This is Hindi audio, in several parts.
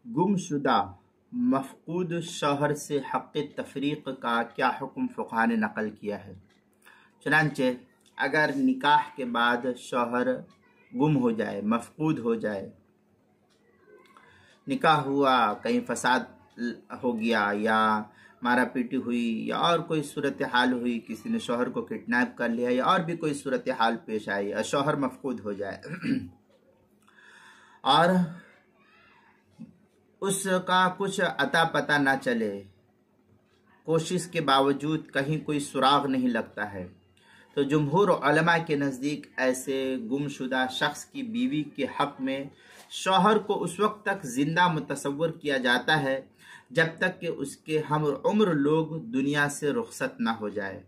गुमशुदा मफकूद शौहर से हक़ तफरीक का क्या हुक्म फ़ुक़हा ने नकल किया है। चुनांचे अगर निकाह के बाद शौहर गुम हो जाए, मफकूद हो जाए, निकाह हुआ, कहीं फसाद हो गया या मारा पीटी हुई या और कोई सूरत हाल हुई, किसी ने शौहर को किडनैप कर लिया या और भी कोई सूरत हाल पेश आई और शौहर मफकूद हो जाए और उसका कुछ अता पता ना चले, कोशिश के बावजूद कहीं कोई सुराग नहीं लगता है, तो जुमहूर उलमा के नज़दीक ऐसे गुमशुदा शख्स की बीवी के हक़ में शौहर को उस वक्त तक ज़िंदा मुतसव्वुर किया जाता है जब तक कि उसके हम उम्र लोग दुनिया से रुखसत ना हो जाए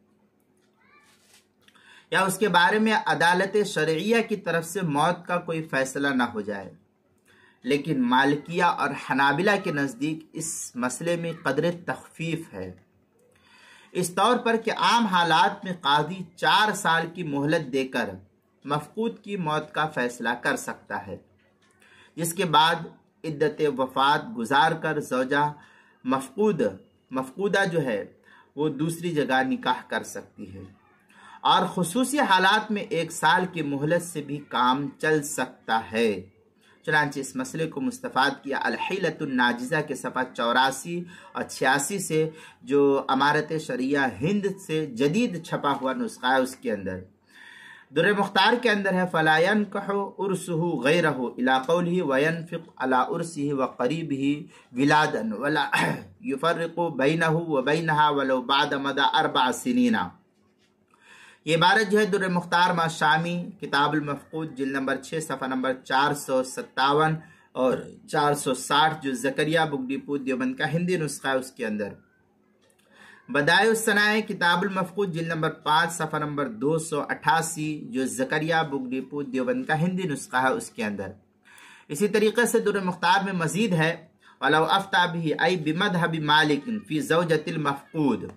या उसके बारे में अदालत शरइया की तरफ से मौत का कोई फैसला ना हो जाए। लेकिन मालिकिया और हनाबिला के नज़दीक इस मसले में कदर तखफीफ है, इस तौर पर कि आम हालात में काजी 4 साल की मोहलत देकर मफकूद की मौत का फैसला कर सकता है, जिसके बाद इद्दत वफ़ात गुजार कर ज़ौजा मफकूदा जो है वो दूसरी जगह निकाह कर सकती है और खुसूसी हालात में 1 साल की मोहलत से भी काम चल सकता है। चुनांचे इस मसले को मुस्तफ़ाद किया अल-हिलतुन नाजिज़ा के सफ़ा 84 और 86 से, जो अमारत शरिया हिंद से जदीद छपा हुआ नुस्खा है, उसके अंदर दुर्र मुख्तार के अंदर है फला यनकहु उर्सुहु गैरहु इला कौलिही व यनफिक अला उर्सिही व करीबिही विलादन वला युफर्रिकु बैनहु व बैनहा वलौ बाद मदा 4 सिनीना। ये इबारत जो है दुर्र मुख्तार मा शामी किताबुल मफकूद जिल्द नंबर 6 सफ़ा नंबर 457 और 460 जो ज़करिया बुक डिपो देवबंद का हिंदी नुस्खा है उसके अंदर, बदायुस सनाए किताबुल मफकूद जिल्द नंबर 5 सफ़ा नंबर 288 जो ज़करिया बुक डिपो देवबंद का हिंदी नुस्खा है उसके अंदर। इसी तरीके से दुर्र मुख्तार में मजीद है वलौ अफ्ता बिही आई बिमदहबि मालिक फी ज़ौजतिल मफकूद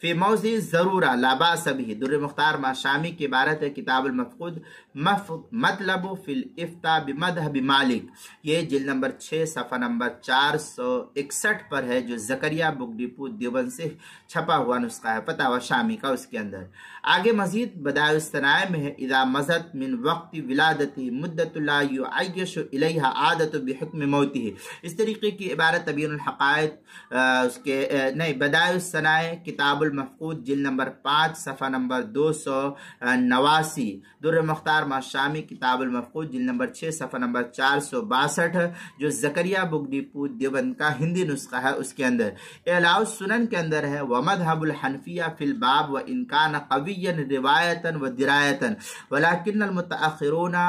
फी मौज़ि ज़रूरा ला बास बिही। दुर्र मुख्तार मा शामी की इबारत है किताबुल मफकूद मतलब फिल इफ्ता बिमदहबि मालिक, ये जिल्द नंबर 6 सफ़ा नंबर 461 पर है, जो ज़करिया बुक डिपो देवबंद से छपा हुआ नुस्खा है फतावा शामी का, उसके अंदर। आगे मजीद बदायुस सनाए में है इदा मज़त मिन वक्ति विलादती मुद्दतुल ला युअय्यशु इलैहा आदतु बिहुक्म मौतिही। इस तरीके की इबारत तबयीनुल हक़ाइक़ उसके नहीं बदायुस सनाए किताबुल मफकूद जिल्द नंबर 5 सफ़ा नंबर 289, दुर्र मुख्तार मा शामी किताबुल मफकूद जिल्द नंबर 6 सफ़ा नंबर 462 जो ज़करिया बुक डिपो देवबंद का हिंदी नुस्खा है उसके अंदर। इलाउस सुनन के अंदर है व मज़हबुल हनफिया फिल बाब व इनकान क़विय्यन रिवायतन व दिरायतन वलाकिन्नल मुतअख़िरूना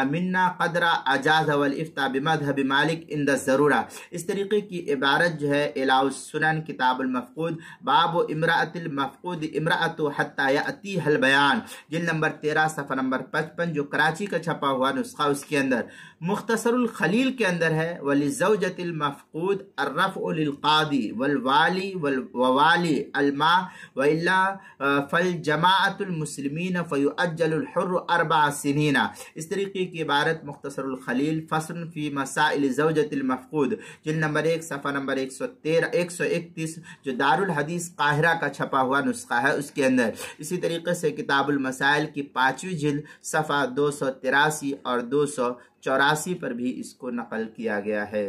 मिन्ना क़दरा अजाज़ वल इफ्ता बिमज़हबि मालिक इंद ज़रूरा। इस तरीके की इबारत जो है इलाउस सुनन किताबुल मफकूद बाब इमराअतिल मफकूद इमराअतु हत्ता याती हल बयान जिल्द नंबर 13 सफ़ा नंबर 55 जो कराची का छपा हुआ नुस्खा उसके अंदर। मुख्तसरुल खलील के अंदर है वली ज़ौजतिल मफकूद अर्रफ़उ लिल क़ादी वल वाली वल वाली अलमा व इल्ला फल जमाअतुल मुस्लिमीन फयुअज्जलुल हुर्र 4 सिनीना। इस तरीके की इबारत मुख्तसरुल खलील फ़स्ल फ़ी मसाइल ज़ौजतिल मफकूद जिल्द नंबर 1 सफ़ा नंबर 131 जो दारुल हदीस काहिरा का छपा हुआ नुस्खा है उसके अंदर। इसी तरीके से किताबुल मसाइल की 5वीं जिल्द सफ़ा 283 और 284 पर भी इसको नकल किया गया है।